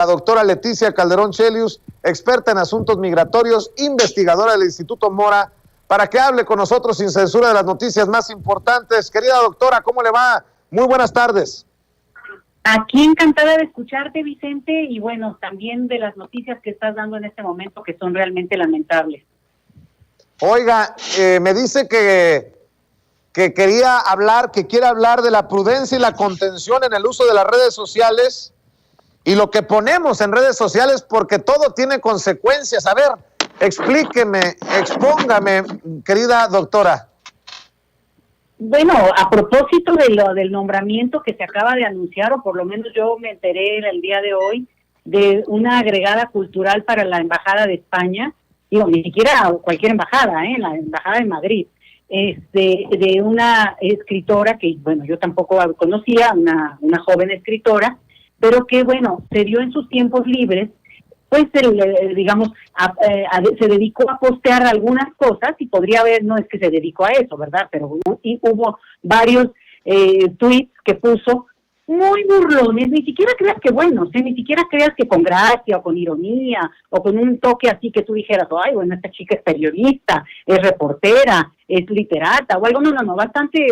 La doctora Leticia Calderón Chelius, experta en asuntos migratorios, investigadora del Instituto Mora, para que hable con nosotros sin censura de las noticias más importantes. Querida doctora, ¿cómo le va? Muy buenas tardes. Aquí encantada de escucharte, Vicente, y bueno, también de las noticias que estás dando en este momento, que son realmente lamentables. Oiga, me dice que quiere hablar de la prudencia y la contención en el uso de las redes sociales y lo que ponemos en redes sociales, porque todo tiene consecuencias. A ver, explíqueme, expóngame, querida doctora. Bueno, a propósito del nombramiento que se acaba de anunciar, o por lo menos yo me enteré el día de hoy, de una agregada cultural para la Embajada de España, digo, ni siquiera cualquier embajada, la Embajada de Madrid, de una escritora que, bueno, yo tampoco conocía, una joven escritora, pero que, bueno, se dio en sus tiempos libres, pues, se dedicó a postear algunas cosas, y podría haber, no es que se dedicó a eso, ¿verdad? Pero hubo varios tweets que puso muy burlones, ni siquiera creas que buenos, ni siquiera creas que con gracia o con ironía o con un toque así que tú dijeras, ay, bueno, esta chica es periodista, es reportera, es literata o algo, no, bastante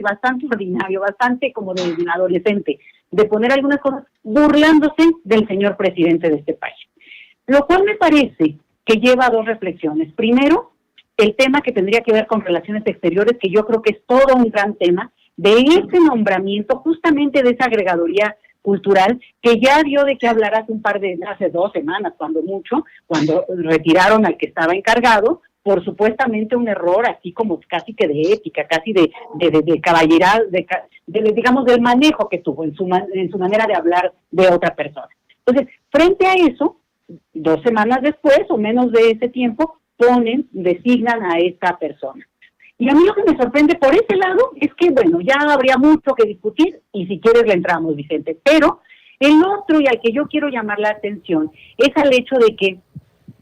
ordinario, bastante como de un adolescente, de poner algunas cosas burlándose del señor presidente de este país. Lo cual me parece que lleva a dos reflexiones. Primero, el tema que tendría que ver con relaciones exteriores, que yo creo que es todo un gran tema, de ese nombramiento, justamente de esa agregaduría cultural, que ya dio de qué hablar hace 2 semanas, cuando retiraron al que estaba encargado, por supuestamente un error, así como casi que de ética, casi de caballeral, digamos, del manejo que tuvo en su manera de hablar de otra persona. Entonces, frente a eso, 2 semanas después, o menos de ese tiempo, designan a esta persona. Y a mí lo que me sorprende por ese lado es que, bueno, ya habría mucho que discutir, y si quieres le entramos, Vicente. Pero el otro, y al que yo quiero llamar la atención, es al hecho de que,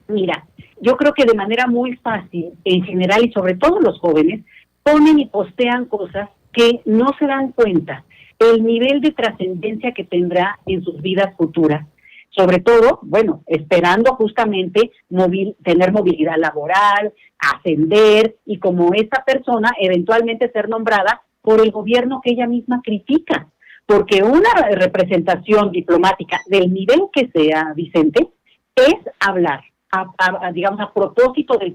mira, yo creo que de manera muy fácil, en general, y sobre todo los jóvenes, ponen y postean cosas que no se dan cuenta el nivel de trascendencia que tendrá en sus vidas futuras. Sobre todo, bueno, esperando justamente tener movilidad laboral, ascender, y como esta persona eventualmente ser nombrada por el gobierno que ella misma critica. Porque una representación diplomática del nivel que sea, Vicente, es hablar, digamos, a propósito del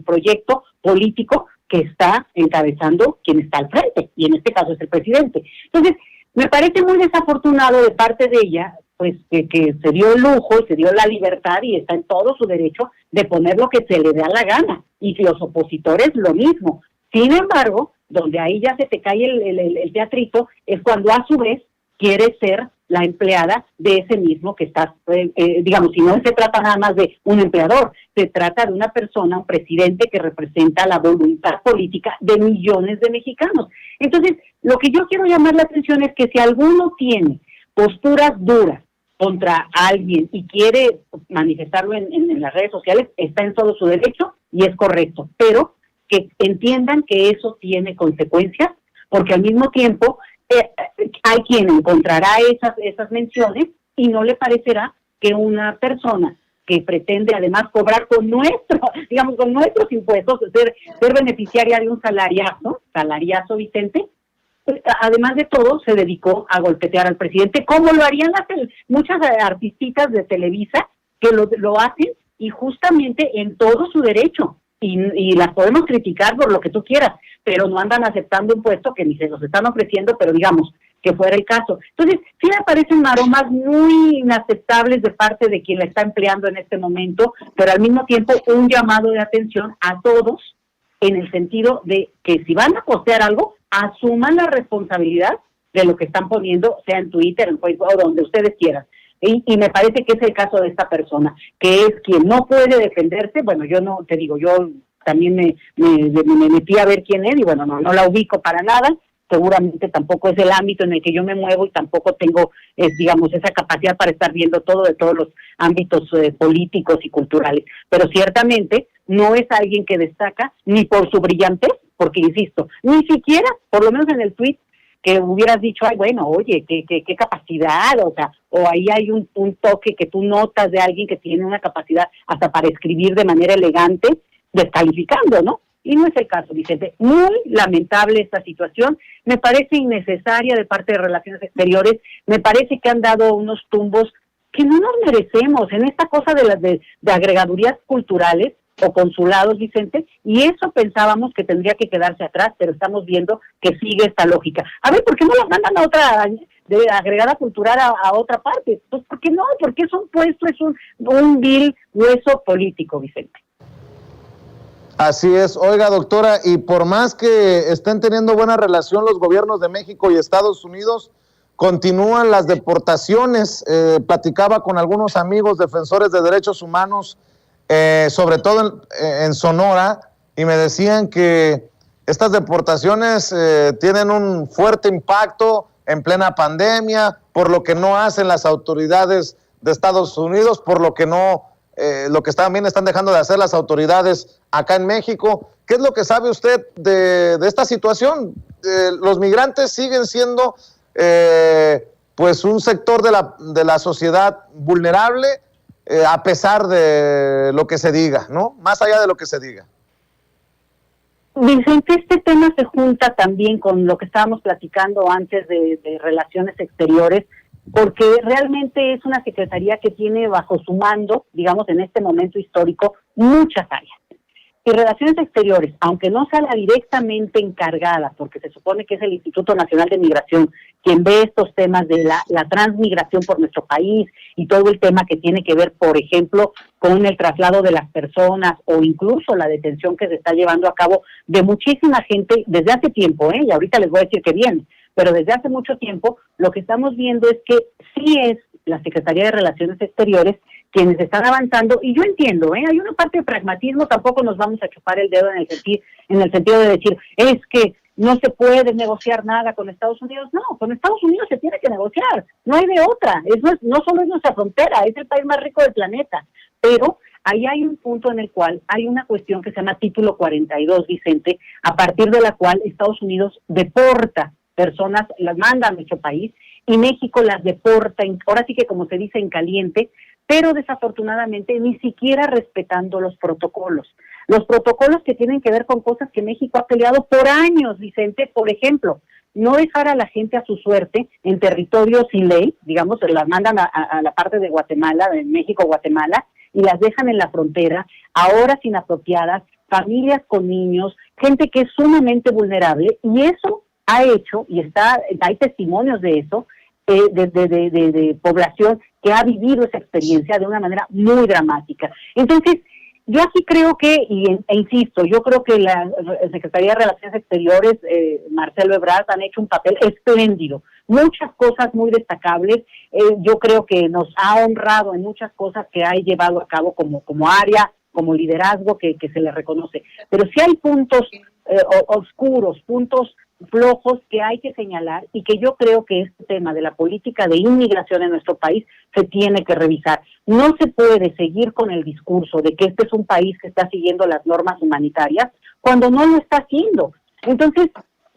proyecto político que está encabezando quien está al frente, y en este caso es el presidente. Entonces, me parece muy desafortunado de parte de ella, pues que se dio el lujo y se dio la libertad, y está en todo su derecho de poner lo que se le da la gana, y los opositores lo mismo. Sin embargo, donde ahí ya se te cae el teatrito, es cuando a su vez quiere ser la empleada de ese mismo que está, digamos, si no se trata nada más de un empleador, se trata de una persona, un presidente que representa la voluntad política de millones de mexicanos. Entonces, lo que yo quiero llamar la atención es que si alguno tiene posturas duras contra alguien y quiere manifestarlo en las redes sociales, está en todo su derecho y es correcto, pero que entiendan que eso tiene consecuencias, porque al mismo tiempo hay quien encontrará esas menciones y no le parecerá que una persona que pretende además cobrar con nuestros impuestos, ser beneficiaria de un salariazo, Vicente, además de todo, se dedicó a golpetear al presidente, como lo harían muchas artistitas de Televisa, que lo hacen, y justamente en todo su derecho, y las podemos criticar por lo que tú quieras, pero no andan aceptando un puesto que ni se los están ofreciendo, pero digamos que fuera el caso. Entonces, sí me parecen maromas muy inaceptables de parte de quien la está empleando en este momento, pero al mismo tiempo un llamado de atención a todos, en el sentido de que si van a postear algo, asuman la responsabilidad de lo que están poniendo, sea en Twitter, en Facebook, o donde ustedes quieran. Y me parece que es el caso de esta persona, que es quien no puede defenderse. Bueno, yo no, te digo, yo también me metí a ver quién es, y bueno, no la ubico para nada, seguramente tampoco es el ámbito en el que yo me muevo, y tampoco tengo, digamos, esa capacidad para estar viendo todo de todos los ámbitos políticos y culturales, pero ciertamente no es alguien que destaca ni por su brillantez, porque insisto, ni siquiera, por lo menos en el tweet, que hubieras dicho, ay, bueno, oye, qué capacidad, o sea, o ahí hay un toque que tú notas de alguien que tiene una capacidad hasta para escribir de manera elegante, descalificando, ¿no? Y no es el caso, Vicente. Muy lamentable esta situación, me parece innecesaria de parte de Relaciones Exteriores, me parece que han dado unos tumbos que no nos merecemos en esta cosa de agregadurías culturales o consulados, Vicente, y eso pensábamos que tendría que quedarse atrás, pero estamos viendo que sigue esta lógica. A ver, ¿por qué no las mandan a otra, de agregada cultural a otra parte? Pues, ¿por qué no? Porque es un puesto, es un vil hueso político, Vicente. Así es. Oiga, doctora, y por más que estén teniendo buena relación los gobiernos de México y Estados Unidos, continúan las deportaciones. Platicaba con algunos amigos defensores de derechos humanos, sobre todo en Sonora, y me decían que estas deportaciones tienen un fuerte impacto en plena pandemia, por lo que no hacen las autoridades de Estados Unidos, por lo que no, lo que también están dejando de hacer las autoridades acá en México. ¿Qué es lo que sabe usted de esta situación? Los migrantes siguen siendo pues un sector de la sociedad vulnerable, a pesar de lo que se diga, ¿no? Más allá de lo que se diga. Vicente, este tema se junta también con lo que estábamos platicando antes de Relaciones Exteriores, porque realmente es una secretaría que tiene bajo su mando, digamos, en este momento histórico, muchas áreas. Y Relaciones Exteriores, aunque no sea la directamente encargada, porque se supone que es el Instituto Nacional de Migración quien ve estos temas de la transmigración por nuestro país y todo el tema que tiene que ver, por ejemplo, con el traslado de las personas o incluso la detención que se está llevando a cabo de muchísima gente desde hace tiempo, y ahorita les voy a decir que bien, pero desde hace mucho tiempo lo que estamos viendo es que sí es la Secretaría de Relaciones Exteriores quienes están avanzando, y yo entiendo, hay una parte de pragmatismo, tampoco nos vamos a chupar el dedo en el sentido de decir, es que no se puede negociar nada con Estados Unidos. No, con Estados Unidos se tiene que negociar, no hay de otra, no solo es nuestra frontera, es el país más rico del planeta, pero ahí hay un punto en el cual hay una cuestión que se llama Título 42, Vicente, a partir de la cual Estados Unidos deporta personas, las manda a nuestro país, y México las deporta, ahora sí que como se dice en caliente, pero desafortunadamente ni siquiera respetando los protocolos que tienen que ver con cosas que México ha peleado por años, Vicente. Por ejemplo, no dejar a la gente a su suerte en territorio sin ley, digamos, las mandan a la parte de Guatemala, de México-Guatemala, y las dejan en la frontera, a horas inapropiadas, familias con niños, gente que es sumamente vulnerable, y eso ha hecho, y hay testimonios de eso, de población que ha vivido esa experiencia de una manera muy dramática. Entonces, yo aquí creo que, e insisto, yo creo que la Secretaría de Relaciones Exteriores, Marcelo Ebrard, han hecho un papel espléndido, muchas cosas muy destacables. Yo creo que nos ha honrado en muchas cosas que ha llevado a cabo como área, como liderazgo que se le reconoce, pero sí hay puntos oscuros, puntos flojos que hay que señalar, y que yo creo que este tema de la política de inmigración en nuestro país se tiene que revisar. No se puede seguir con el discurso de que este es un país que está siguiendo las normas humanitarias cuando no lo está haciendo. Entonces,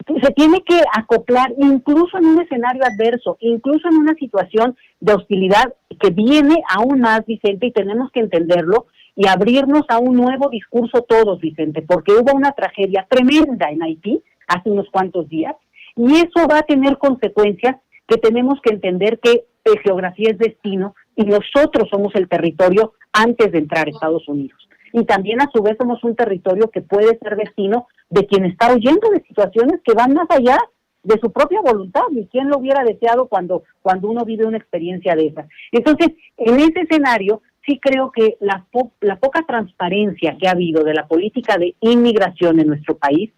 se tiene que acoplar incluso en un escenario adverso, incluso en una situación de hostilidad que viene aún más, Vicente, y tenemos que entenderlo y abrirnos a un nuevo discurso todos, Vicente, porque hubo una tragedia tremenda en Haití hace unos cuantos días, y eso va a tener consecuencias que tenemos que entender que geografía es destino, y nosotros somos el territorio antes de entrar a Estados Unidos. Y también a su vez somos un territorio que puede ser destino de quien está huyendo de situaciones que van más allá de su propia voluntad, y quién lo hubiera deseado cuando uno vive una experiencia de esas. Entonces, en ese escenario, sí creo que la poca transparencia que ha habido de la política de inmigración en nuestro país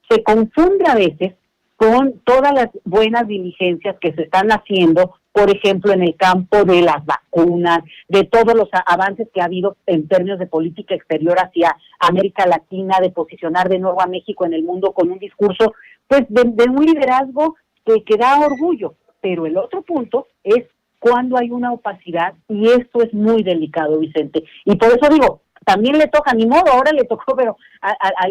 se confunde a veces con todas las buenas diligencias que se están haciendo, por ejemplo, en el campo de las vacunas, de todos los avances que ha habido en términos de política exterior hacia América Latina, de posicionar de nuevo a México en el mundo con un discurso pues de un liderazgo que da orgullo. Pero el otro punto es cuando hay una opacidad, y esto es muy delicado, Vicente. Y por eso digo, también le toca, ni modo, ahora le tocó, pero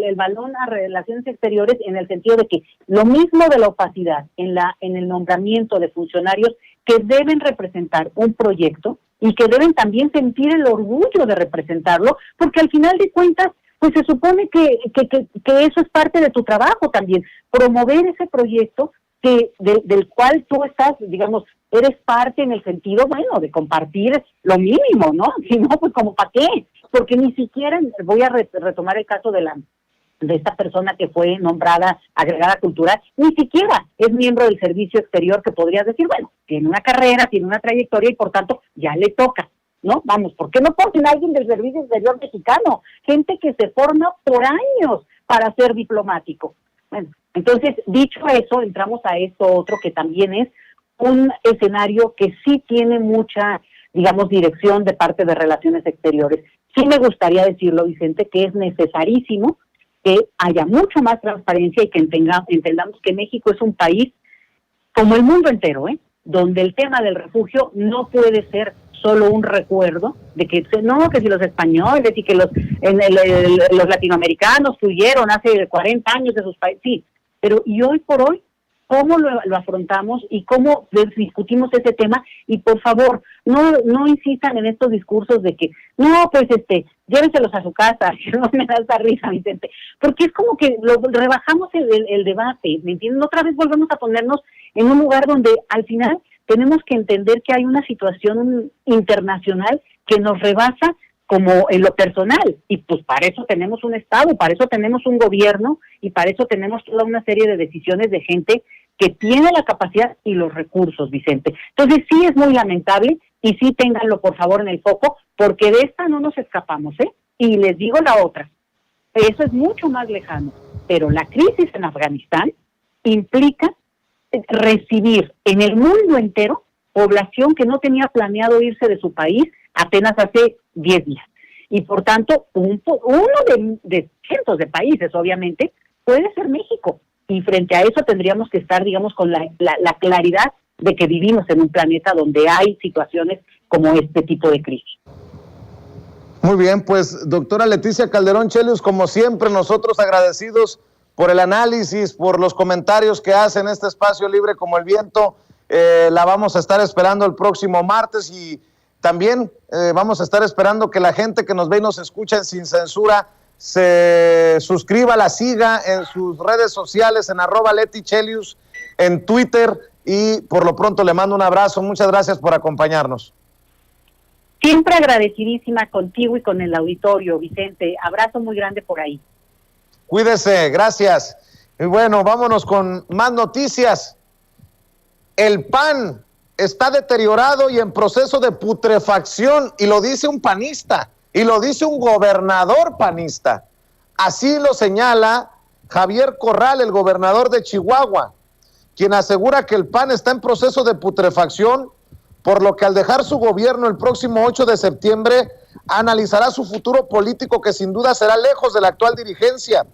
el balón a Relaciones Exteriores, en el sentido de que lo mismo de la opacidad en el nombramiento de funcionarios que deben representar un proyecto y que deben también sentir el orgullo de representarlo, porque al final de cuentas, pues se supone que eso es parte de tu trabajo también, promover ese proyecto del cual tú estás, digamos, eres parte en el sentido, bueno, de compartir lo mínimo, ¿no? Si no, pues como para qué, porque ni siquiera, voy a retomar el caso de esta persona que fue nombrada agregada cultural, ni siquiera es miembro del servicio exterior, que podrías decir, bueno, tiene una carrera, tiene una trayectoria y por tanto ya le toca, ¿no? Vamos, ¿por qué no ponen a alguien del servicio exterior mexicano? Gente que se forma por años para ser diplomático. Bueno, entonces, dicho eso, entramos a esto otro que también es un escenario que sí tiene mucha, digamos, dirección de parte de Relaciones Exteriores. Sí me gustaría decirlo, Vicente, que es necesarísimo que haya mucho más transparencia y que entendamos que México es un país, como el mundo entero, donde el tema del refugio no puede ser solo un recuerdo de que no, que si los españoles y que los latinoamericanos huyeron hace 40 años de sus países, sí, pero y hoy por hoy, ¿cómo lo afrontamos y cómo discutimos ese tema? Y por favor, no insistan en estos discursos de que, no, pues llévenselos a su casa. No me da esa risa, Vicente, porque es como que rebajamos el debate, ¿me entienden? Otra vez volvemos a ponernos en un lugar donde al final tenemos que entender que hay una situación internacional que nos rebasa como en lo personal, y pues para eso tenemos un Estado, para eso tenemos un gobierno, y para eso tenemos toda una serie de decisiones de gente que tiene la capacidad y los recursos, Vicente. Entonces sí es muy lamentable, y sí ténganlo por favor en el foco, porque de esta no nos escapamos, y les digo la otra, eso es mucho más lejano, pero la crisis en Afganistán implica recibir en el mundo entero población que no tenía planeado irse de su país apenas hace 10 días. Y por tanto, uno de cientos de países, obviamente, puede ser México. Y frente a eso tendríamos que estar, digamos, con la claridad de que vivimos en un planeta donde hay situaciones como este tipo de crisis. Muy bien, pues doctora Leticia Calderón Chelius, como siempre, nosotros agradecidos por el análisis, por los comentarios que hace en este espacio libre como el viento. La vamos a estar esperando el próximo martes, y también vamos a estar esperando que la gente que nos ve y nos escucha en Sin Censura se suscriba, la siga en sus redes sociales, en @LetiChelius, en Twitter, y por lo pronto le mando un abrazo. Muchas gracias por acompañarnos. Siempre agradecidísima contigo y con el auditorio, Vicente. Abrazo muy grande por ahí. Cuídese, gracias. Y bueno, vámonos con más noticias. El PAN está deteriorado y en proceso de putrefacción, y lo dice un panista, y lo dice un gobernador panista. Así lo señala Javier Corral, el gobernador de Chihuahua, quien asegura que el PAN está en proceso de putrefacción, por lo que al dejar su gobierno el próximo 8 de septiembre, analizará su futuro político, que sin duda será lejos de la actual dirigencia.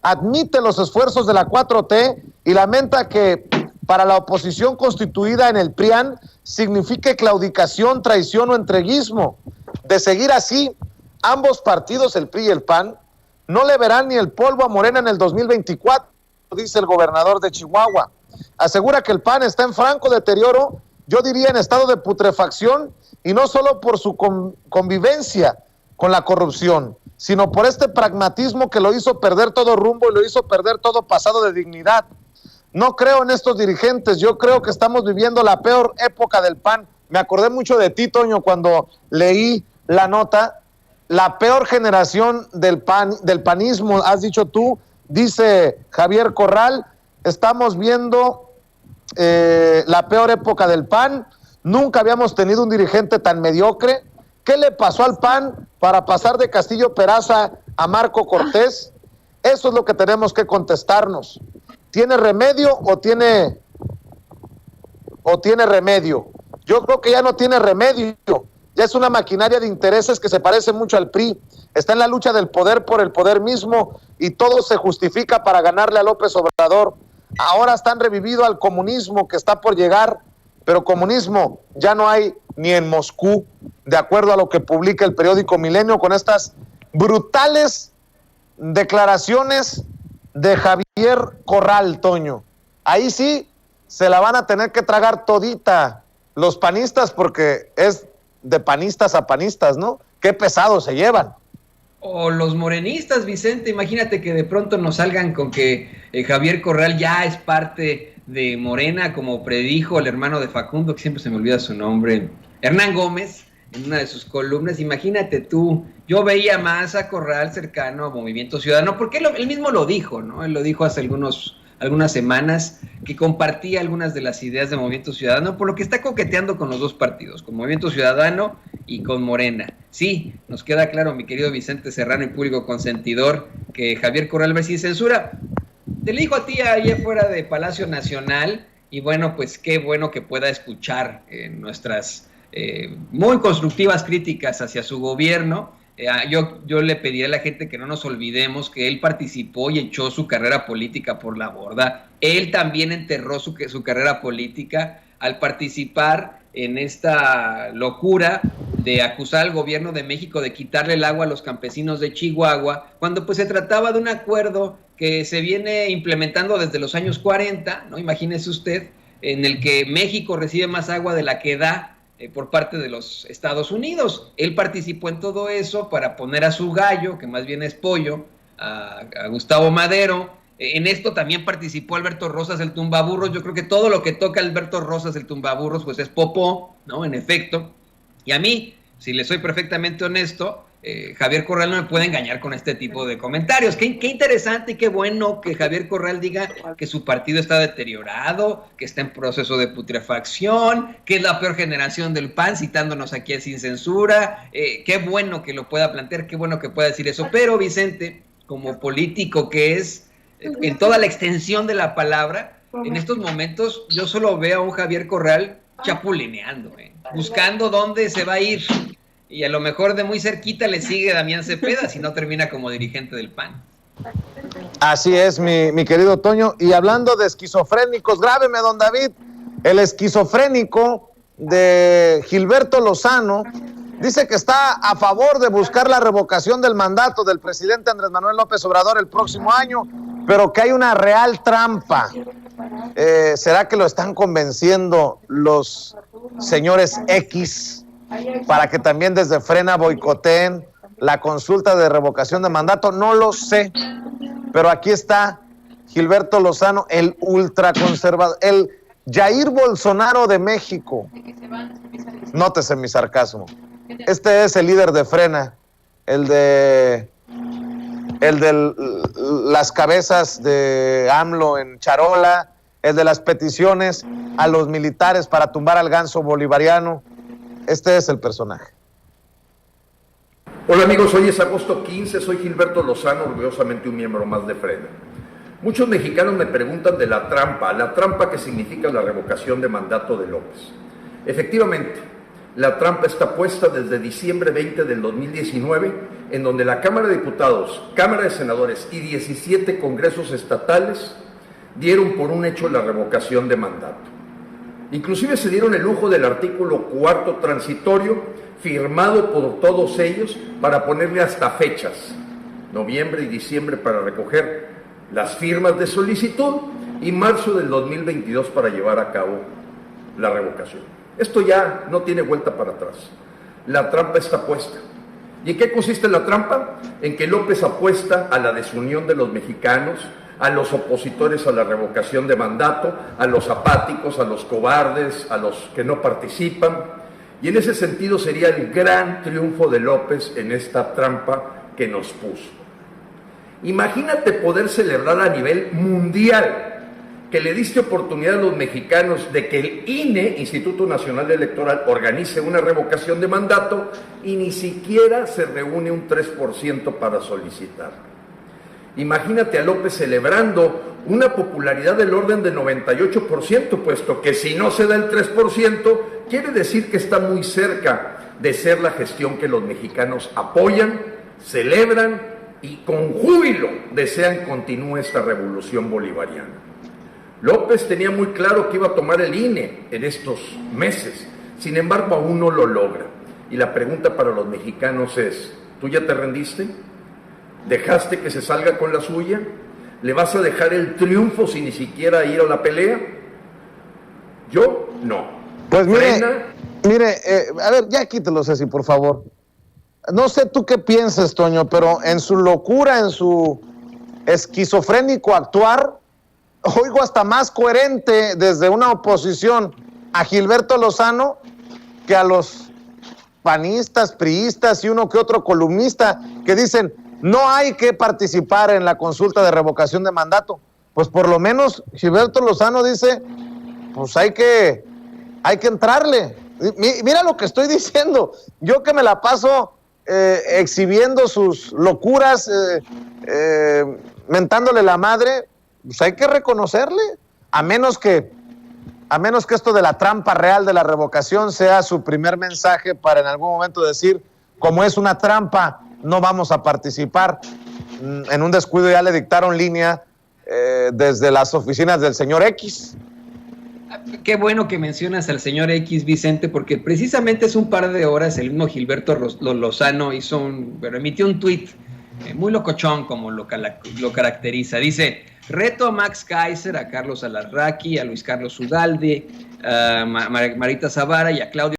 Admite los esfuerzos de la 4T y lamenta que para la oposición constituida en el PRIAN signifique claudicación, traición o entreguismo. De seguir así, ambos partidos, el PRI y el PAN, no le verán ni el polvo a Morena en el 2024, dice el gobernador de Chihuahua. Asegura que el PAN está en franco deterioro, yo diría en estado de putrefacción, y no solo por su convivencia con la corrupción, sino por este pragmatismo que lo hizo perder todo rumbo y lo hizo perder todo pasado de dignidad. No creo en estos dirigentes, yo creo que estamos viviendo la peor época del PAN. Me acordé mucho de ti, Toño, cuando leí la nota. La peor generación del panismo, has dicho tú, dice Javier Corral. Estamos viendo la peor época del PAN. Nunca habíamos tenido un dirigente tan mediocre. ¿Qué le pasó al PAN para pasar de Castillo Peraza a Marco Cortés? Eso es lo que tenemos que contestarnos. ¿Tiene remedio o tiene remedio? Yo creo que ya no tiene remedio. Ya es una maquinaria de intereses que se parece mucho al PRI. Está en la lucha del poder por el poder mismo, y todo se justifica para ganarle a López Obrador. Ahora están revivido al comunismo que está por llegar, pero comunismo ya no hay ni en Moscú, de acuerdo a lo que publica el periódico Milenio, con estas brutales declaraciones de Javier Corral, Toño. Ahí sí se la van a tener que tragar todita los panistas, porque es de panistas a panistas, ¿no? Qué pesados se llevan. O los morenistas, Vicente, imagínate que de pronto nos salgan con que Javier Corral ya es parte de Morena, como predijo el hermano de Facundo, que siempre se me olvida su nombre, Hernán Gómez, en una de sus columnas. Imagínate tú, yo veía más a Corral cercano a Movimiento Ciudadano, porque él mismo lo dijo, ¿no? Él lo dijo hace algunas semanas, que compartía algunas de las ideas de Movimiento Ciudadano, por lo que está coqueteando con los dos partidos, con Movimiento Ciudadano y con Morena. Sí, nos queda claro, mi querido Vicente Serrano y público consentidor, que Javier Corral va sin censura. Te lo dijo a ti ahí afuera de Palacio Nacional, y bueno, pues qué bueno que pueda escuchar nuestras muy constructivas críticas hacia su gobierno. Yo le pediría a la gente que no nos olvidemos que él participó y echó su carrera política por la borda. Él también enterró su carrera política al participar en esta locura de acusar al gobierno de México de quitarle el agua a los campesinos de Chihuahua, cuando pues se trataba de un acuerdo que se viene implementando desde los años 40, ¿no? Imagínese usted, en el que México recibe más agua de la que da por parte de los Estados Unidos. Él participó en todo eso para poner a su gallo, que más bien es pollo, a Gustavo Madero. En esto también participó Alberto Rosas, el tumbaburros. Yo creo que todo lo que toca Alberto Rosas, el tumbaburros, pues es popó, ¿no? En efecto. Y a mí, si le soy perfectamente honesto, Javier Corral no me puede engañar con este tipo de comentarios. Qué interesante y qué bueno que Javier Corral diga que su partido está deteriorado, que está en proceso de putrefacción, que es la peor generación del PAN, citándonos aquí sin censura. Qué bueno que lo pueda plantear, qué bueno que pueda decir eso. Pero Vicente, como político que es, en toda la extensión de la palabra, en estos momentos yo solo veo a un Javier Corral chapulineando, buscando dónde se va a ir. Y a lo mejor de muy cerquita le sigue Damián Cepeda, si no termina como dirigente del PAN. Así es, mi querido Toño. Y hablando de esquizofrénicos, grábeme, don David, el esquizofrénico de Gilberto Lozano dice que está a favor de buscar la revocación del mandato del presidente Andrés Manuel López Obrador el próximo año, pero que hay una real trampa. ¿Será que lo están convenciendo los señores X para que también desde Frena boicoteen la consulta de revocación de mandato? No lo sé, pero aquí está Gilberto Lozano, el ultraconservador, el Jair Bolsonaro de México. Nótese mi sarcasmo. Este es el líder de Frena, el de las cabezas de AMLO en charola, el de las peticiones a los militares para tumbar al ganso bolivariano. Este es el personaje. Hola amigos, hoy es agosto 15, soy Gilberto Lozano, orgullosamente un miembro más de Frena. Muchos mexicanos me preguntan de la trampa que significa la revocación de mandato de López. Efectivamente, la trampa está puesta desde diciembre 20 del 2019, en donde la Cámara de Diputados, Cámara de Senadores y 17 congresos estatales dieron por un hecho la revocación de mandato. Inclusive se dieron el lujo del artículo 4 transitorio, firmado por todos ellos, para ponerle hasta fechas, noviembre y diciembre para recoger las firmas de solicitud y marzo del 2022 para llevar a cabo la revocación. Esto ya no tiene vuelta para atrás. La trampa está puesta. ¿Y en qué consiste la trampa? En que López apuesta a la desunión de los mexicanos, a los opositores a la revocación de mandato, a los apáticos, a los cobardes, a los que no participan. Y en ese sentido sería el gran triunfo de López en esta trampa que nos puso. Imagínate poder celebrar a nivel mundial que le diste oportunidad a los mexicanos de que el INE, Instituto Nacional Electoral, organice una revocación de mandato y ni siquiera se reúne un 3% para solicitar. Imagínate a López celebrando una popularidad del orden de 98%, puesto que si no se da el 3%, quiere decir que está muy cerca de ser la gestión que los mexicanos apoyan, celebran y con júbilo desean continúe esta revolución bolivariana. López tenía muy claro que iba a tomar el INE en estos meses, sin embargo aún no lo logra. Y la pregunta para los mexicanos es, ¿Tú ya te rendiste? ¿Dejaste que se salga con la suya? ¿Le vas a dejar el triunfo sin ni siquiera ir a la pelea? Yo no. Pues Frena. mire, a ver, ya quítelo, Ceci, por favor. No sé tú qué piensas, Toño, pero en su locura, en su esquizofrénico actuar, oigo hasta más coherente desde una oposición a Gilberto Lozano que a los panistas, priistas y uno que otro columnista que dicen no hay que participar en la consulta de revocación de mandato. Pues por lo menos Gilberto Lozano dice, pues hay que entrarle. Mira lo que estoy diciendo. Yo que me la paso exhibiendo sus locuras, mentándole la madre, pues hay que reconocerle, a menos que esto de la trampa real de la revocación sea su primer mensaje para en algún momento decir, como es una trampa, no vamos a participar. En un descuido ya le dictaron línea desde las oficinas del señor X. Qué bueno que mencionas al señor X, Vicente, porque precisamente hace un par de horas el mismo Gilberto Lozano emitió un tuit muy locochón, como lo caracteriza. Dice: reto a Max Kaiser, a Carlos Alarraqui, a Luis Carlos Ugalde, a Marita Zavala y a Claudio